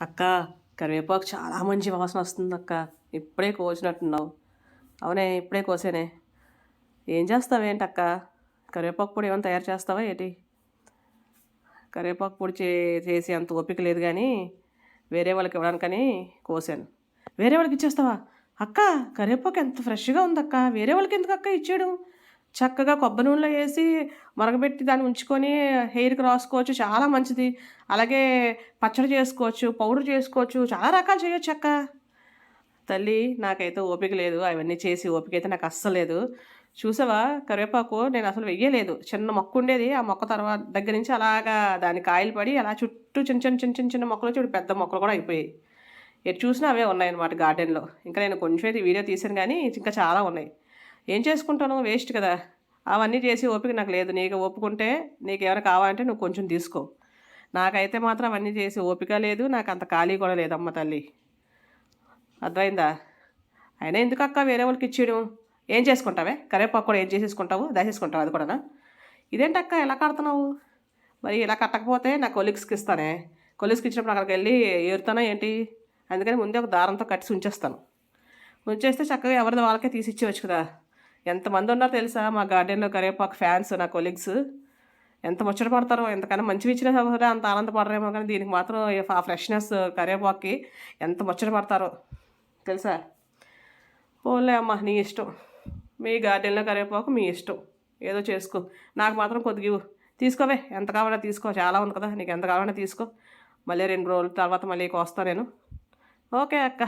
అక్క, కరివేపాకు చాలా మంచి వాసన వస్తుంది అక్క. ఇప్పుడే కోసినట్టున్నావు. అవునే, ఇప్పుడే కోసేనే. ఏం చేస్తావేంటక్క? కరివేపాకు పొడి ఏమైనా తయారు చేస్తావా ఏంటి? కరివేపాకు పొడి చేసి అంత ఓపిక లేదు కానీ వేరే వాళ్ళకి ఇవ్వడానికని కోసాను. వేరే వాళ్ళకి ఇచ్చేస్తావా? అక్క, కరివేపాకు ఎంత ఫ్రెష్గా ఉందక్క. వేరే వాళ్ళకి ఎందుకు అక్క ఇచ్చేయడం? చక్కగా కొబ్బరి నూనెలో వేసి మరగబెట్టి దాన్ని ఉంచుకొని హెయిర్కి రాసుకోవచ్చు, చాలా మంచిది. అలాగే పచ్చడి చేసుకోవచ్చు, పౌడర్ చేసుకోవచ్చు, చాలా రకాలు చేయొచ్చు అక్క. తల్లి, నాకైతే ఓపిక లేదు అవన్నీ చేసి, ఓపిక అయితే నాకు అస్సలు లేదు. చూసావా, కరివేపాకు నేను అసలు వెయ్యలేదు. చిన్న మొక్క ఉండేది, ఆ మొక్క తర్వాత దగ్గర నుంచి అలాగా దాని కాయలు పడి అలా చుట్టూ చిన్న చిన్న చిన్న చిన్న చిన్న మొక్కలు వచ్చి ఇప్పుడు పెద్ద మొక్కలు కూడా అయిపోయాయి. ఎటు చూసినా అవే ఉన్నాయన్నమాట గార్డెన్లో. ఇంకా నేను కొంచెం అయితే వీడియో తీసాను కానీ ఇంకా చాలా ఉన్నాయి. ఏం చేసుకుంటాను, వేస్ట్ కదా. అవన్నీ చేసి ఓపిక నాకు లేదు. నీకు ఒప్పుకుంటే నీకు ఏమైనా కావాలంటే నువ్వు కొంచెం తీసుకో. నాకైతే మాత్రం అవన్నీ చేసి ఓపిక లేదు, నాకు అంత ఖాళీ కూడా లేదు అమ్మ తల్లి. అర్థమైందా? అయినా ఎందుకు అక్క వేరే వాళ్ళకి ఇచ్చేయడం? ఏం చేసుకుంటావే? కరివేపాకు కూడా ఏం చేసేసుకుంటావు, దాచేసుకుంటావు అది కూడానా? ఇదేంటక్క ఇలా కడుతున్నావు? మరి ఇలా కట్టకపోతే నా కొలీగ్స్కి ఇస్తానే. కొలీగ్స్కి ఇచ్చినప్పుడు అక్కడికి వెళ్ళి ఏరుతానా ఏంటి? అందుకని ముందే ఒక దారంతో కట్టి ఉంచేస్తాను. ఉంచేస్తే చక్కగా ఎవరిది వాళ్ళకే తీసి ఇచ్చేవచ్చు కదా. ఎంతమంది ఉన్నారో తెలుసా మా గార్డెన్లో కరివేపాకు ఫ్యాన్స్, నా కొలీగ్స్. ఎంత ముచ్చట పడతారో. ఎంతకన్నా మంచివి ఇచ్చినా సరే అంత ఆనందపడరేమో కానీ దీనికి మాత్రం ఆ ఫ్రెష్నెస్ కరివేపాకుకి ఎంత ముచ్చట పడతారో తెలుసా. పోన్లే అమ్మ, నీ ఇష్టం. మీ గార్డెన్లో కరివేపాకు మీ ఇష్టం, ఏదో చేసుకో. నాకు మాత్రం కొద్దిగా ఇవ్వు. తీసుకోవే, ఎంత కావాలో తీసుకో. చాలా ఉంది కదా, నీకు ఎంత కావాలన్నా తీసుకో. మళ్ళీ 2 రోజుల తర్వాత మళ్ళీ వస్తా నేను. ఓకే అక్క.